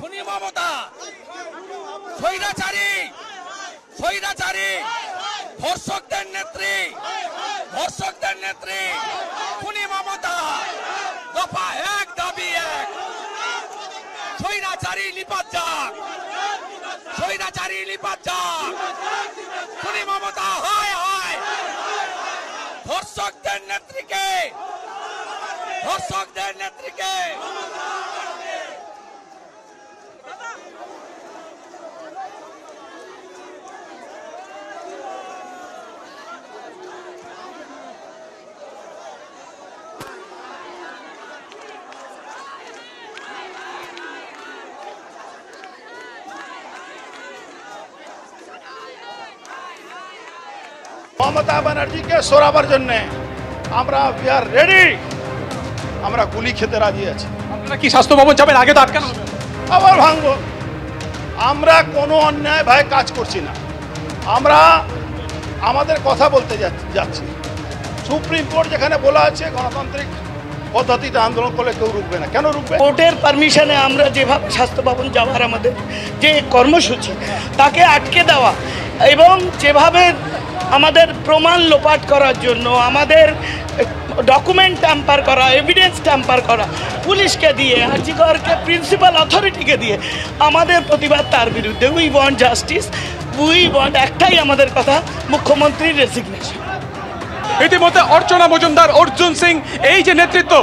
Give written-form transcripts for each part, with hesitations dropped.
খুনি মমতা, স্বৈরাচারী ধর্ষকদের নেত্রী খুনি মমতা। দফা 1 দাবি 1, স্বৈরাচারী নিপাত যাক, খুনি মমতা হায় হায়। ধর্ষকদের নেত্রীকে মমতা ব্যানার্জিকে সরাবার জন্য আমরা উই আর রেডি, আমরা গুলি খেতে রাজি আছি। আপনারা কি স্বাস্থ্য ভবন যাবেন? আগে তো আটকানো হবে, আবার ভাঙবো। আমরা কোনো অন্যায় ভাই কাজ করছি না, আমরা আমাদের কথা বলতে যাচ্ছি। সুপ্রিম কোর্ট যেখানে বলা আছে গণতান্ত্রিক পদ্ধতিতে আন্দোলন করলে কেউ রুখবে না, কেন রুখবে? কোর্টের পারমিশনে আমরা যেভাবে স্বাস্থ্য ভবন যাওয়ার আমাদের যে কর্মসূচি তাকে আটকে দেওয়া এবং যেভাবে আমাদের প্রমাণ লোপাট করার জন্য আমাদের ডকুমেন্ট ট্যাম্পার করা, এভিডেন্স ট্যাম্পার করা পুলিশকে দিয়ে, আরজি করকে প্রিন্সিপাল অথরিটিকে দিয়ে আমাদের প্রতিবাদ তার বিরুদ্ধে। We want justice, we want একটাই আমাদের কথা, মুখ্যমন্ত্রীর রেজিগনেশন। ইতিমধ্যে অর্চনা মজুমদার, অর্জুন সিং এই যে নেতৃত্ব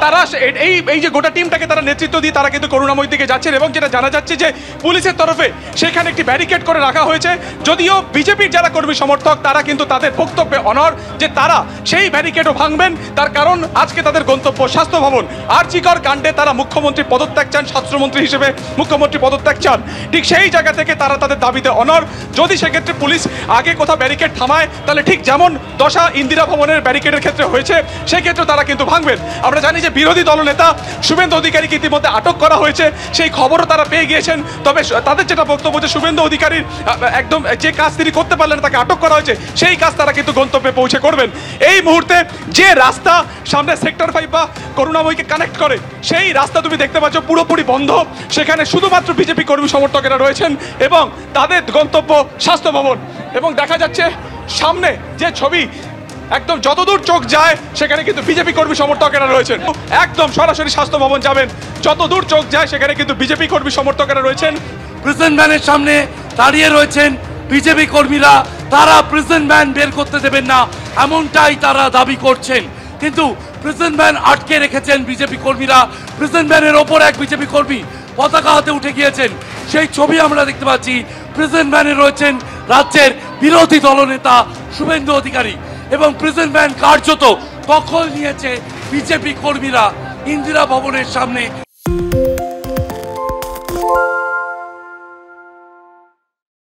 তারা এই যে গোটা টিমটাকে তারা নেতৃত্ব দিয়ে তারা কিন্তু করুণাময়ীর দিকে যাচ্ছেন এবং যেটা জানা যাচ্ছে যে পুলিশের তরফে সেখানে একটি ব্যারিকেড করে রাখা হয়েছে। যদিও বিজেপির যারা কর্মী সমর্থক তারা কিন্তু তাদের বক্তব্যে অনড় যে তারা সেই ব্যারিকেডও ভাঙবেন, তার কারণ আজকে তাদের গন্তব্য স্বাস্থ্য ভবন। আরজিকর কাণ্ডে তারা মুখ্যমন্ত্রী পদত্যাগ চান, স্বাস্থ্যমন্ত্রী হিসেবে মুখ্যমন্ত্রী পদত্যাগ চান। ঠিক সেই জায়গা থেকে তারা তাদের দাবিতে অনড়। যদি সেক্ষেত্রে পুলিশ আগে কোথাও ব্যারিকেড থামায় তাহলে ঠিক যেমন দশা ইন্দিরা ভবনের ব্যারিকেডের ক্ষেত্রে হয়েছে সেই ক্ষেত্রে তারা কিন্তু ভাঙবেন। আমরা জানি যে বিরোধী দলনেতা শুভেন্দু অধিকারীকে ইতিমধ্যে আটক করা হয়েছে, সেই খবরও তারা পেয়ে গিয়েছেন। তবে তাদের যেটা বক্তব্য যে শুভেন্দু অধিকারীর একদম যে কাজ তিনি করতে পারলেন তাকে আটক করা হয়েছে, সেই কাজ তারা কিন্তু গন্তব্যে পৌঁছে করবেন। এই মুহূর্তে যে রাস্তা সামনে সেক্টর 5 বা করুণাময়ীকে কানেক্ট করে সেই রাস্তা তুমি দেখতে পাচ্ছ পুরোপুরি বন্ধ। সেখানে শুধুমাত্র বিজেপি কর্মী সমর্থকেরা রয়েছেন এবং তাদের গন্তব্য স্বাস্থ্য ভবন। এবং দেখা যাচ্ছে সামনে যে ছবি, একদম যতদূর চোখ যায় সেখানে কিন্তু বিজেপি কর্মী সমর্থকেরা রয়েছেন। একদম সরাসরি স্বাস্থ্য ভবন যাবেন, যতদূর চোখ যায় সেখানে কিন্তু বিজেপি কর্মী সমর্থকেরা রয়েছেন। প্রিজন ভ্যানের সামনে দাঁড়িয়ে রয়েছেন বিজেপি কর্মীরা, তারা প্রিজন ভ্যান বের করতে দেবেন না এমনটাই তারা দাবি করছেন। কিন্তু প্রিজন ভ্যান আটকে রেখেছেন বিজেপি কর্মীরা। প্রিজন ভ্যানের ওপর এক বিজেপি কর্মী পতাকা হাতে উঠে গিয়েছেন, সেই ছবি আমরা দেখতে পাচ্ছি। প্রিজন ভ্যানে রয়েছেন রাজ্যের বিরোধী দলনেতা শুভেন্দু অধিকারী এবং প্রিজন ভ্যান কার্যত দখল নিয়েছে বিজেপি কর্মীরা ইন্দিরা ভবনের সামনে